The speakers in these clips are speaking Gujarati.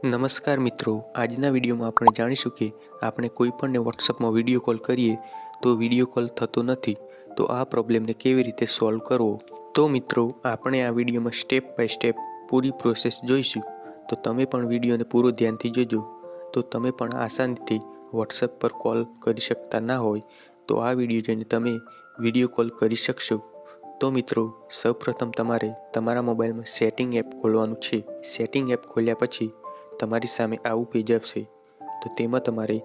નમસ્કાર મિત્રો, આજના વિડીયોમાં આપણે જાણીશું કે આપણે કોઈપણને વોટ્સઅપમાં વિડીયો કોલ કરીએ તો વિડીયો કોલ થતો નથી, તો આ પ્રોબ્લેમને કેવી રીતે સોલ્વ કરવો। તો મિત્રો, આપણે આ વિડીયોમાં સ્ટેપ બાય સ્ટેપ પૂરી પ્રોસેસ જોઈશું, તો તમે પણ વિડીયોને પૂરો ધ્યાનથી જોજો। તો તમે પણ આસાનીથી વોટ્સઅપ પર કોલ કરી શકતા ના હોય તો આ વિડીયો જોઈને તમે વિડીયો કોલ કરી શકશો। તો મિત્રો, સૌપ્રથમ તમારે તમારા મોબાઈલમાં સેટિંગ એપ ખોલવાનું છે। સેટિંગ એપ ખોલ્યા પછી તમારી સામે આવું પેજ આવશે, તો તેમાં તમારે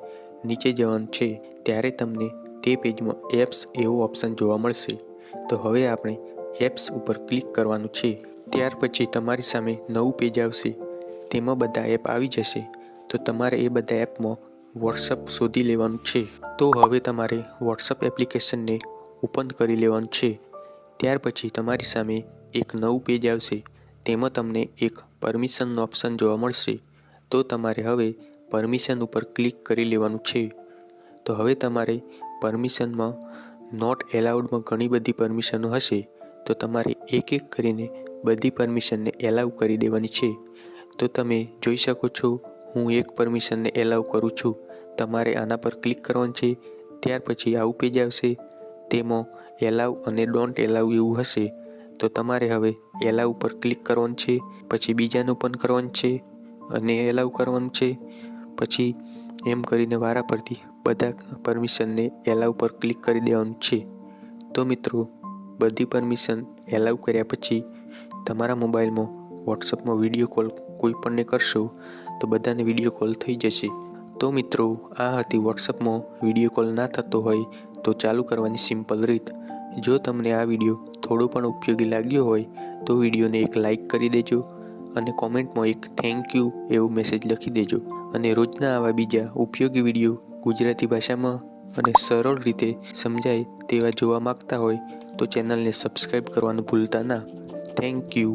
નીચે જવાનું છે। ત્યારે તમને તે પેજમાં એપ્સ એવો ઓપ્શન જોવા મળશે, તો હવે આપણે એપ્સ ઉપર ક્લિક કરવાનું છે। ત્યાર પછી તમારી સામે નવું પેજ આવશે, તેમાં બધા એપ આવી જશે, તો તમારે એ બધા એપમાં વોટ્સઅપ શોધી લેવાનું છે। તો હવે તમારે વોટ્સઅપ એપ્લિકેશનને ઓપન કરી લેવાનું છે। ત્યાર પછી તમારી સામે એક નવું પેજ આવશે, તેમાં તમને એક પરમિશનનો ઓપ્શન જોવા મળશે, તો તમારે હવે પરમિશન ઉપર ક્લિક કરી લેવાનું છે। તો હવે તમારે પરમિશનમાં નોટ એલાઉડમાં ઘણી બધી પરમિશનો હશે, તો તમારે એક એક કરીને બધી પરમિશનને એલાઉ કરી દેવાની છે। તો તમે જોઈ શકો છો, હું એક પરમિશનને એલાઉ કરું છું। તમારે આના પર ક્લિક કરવાનું છે। ત્યાર પછી આવું પેજ આવશે, તેમાં એલાઉ અને ડોન્ટ એલાઉ એવું હશે, તો તમારે હવે એલાઉ પર ક્લિક કરવાનું છે। પછી બીજાનું પણ કરવાનું છે અને એલાઉ કરવાનું છે, પછી એમ કરીને વારા પરથી બધા પરમિશનને એલાઉ પર ક્લિક કરી દેવાનું છે। તો મિત્રો, બધી પરમિશન એલાઉ કર્યા પછી તમારા મોબાઈલમાં વોટ્સઅપમાં વિડીયો કોલ કોઈપણને કરશો તો બધાને વિડીયો કોલ થઈ જશે। તો મિત્રો, આ હતી વોટ્સઅપમાં વિડીયો કોલ ના થતો હોય તો ચાલુ કરવાની સિમ્પલ રીત। જો તમને આ વિડીયો થોડો પણ ઉપયોગી લાગ્યો હોય તો વિડીયોને એક લાઈક કરી દેજો અને કોમેન્ટમાં એક થેન્ક યુ એવું મેસેજ લખી દેજો। અને રોજના આવા બીજા ઉપયોગી વિડીયો ગુજરાતી ભાષામાં અને સરળ રીતે સમજાય તેવા જોવા માંગતા હોય તો ચેનલને સબસ્ક્રાઈબ કરવાનું ભૂલતા ના। Thank you.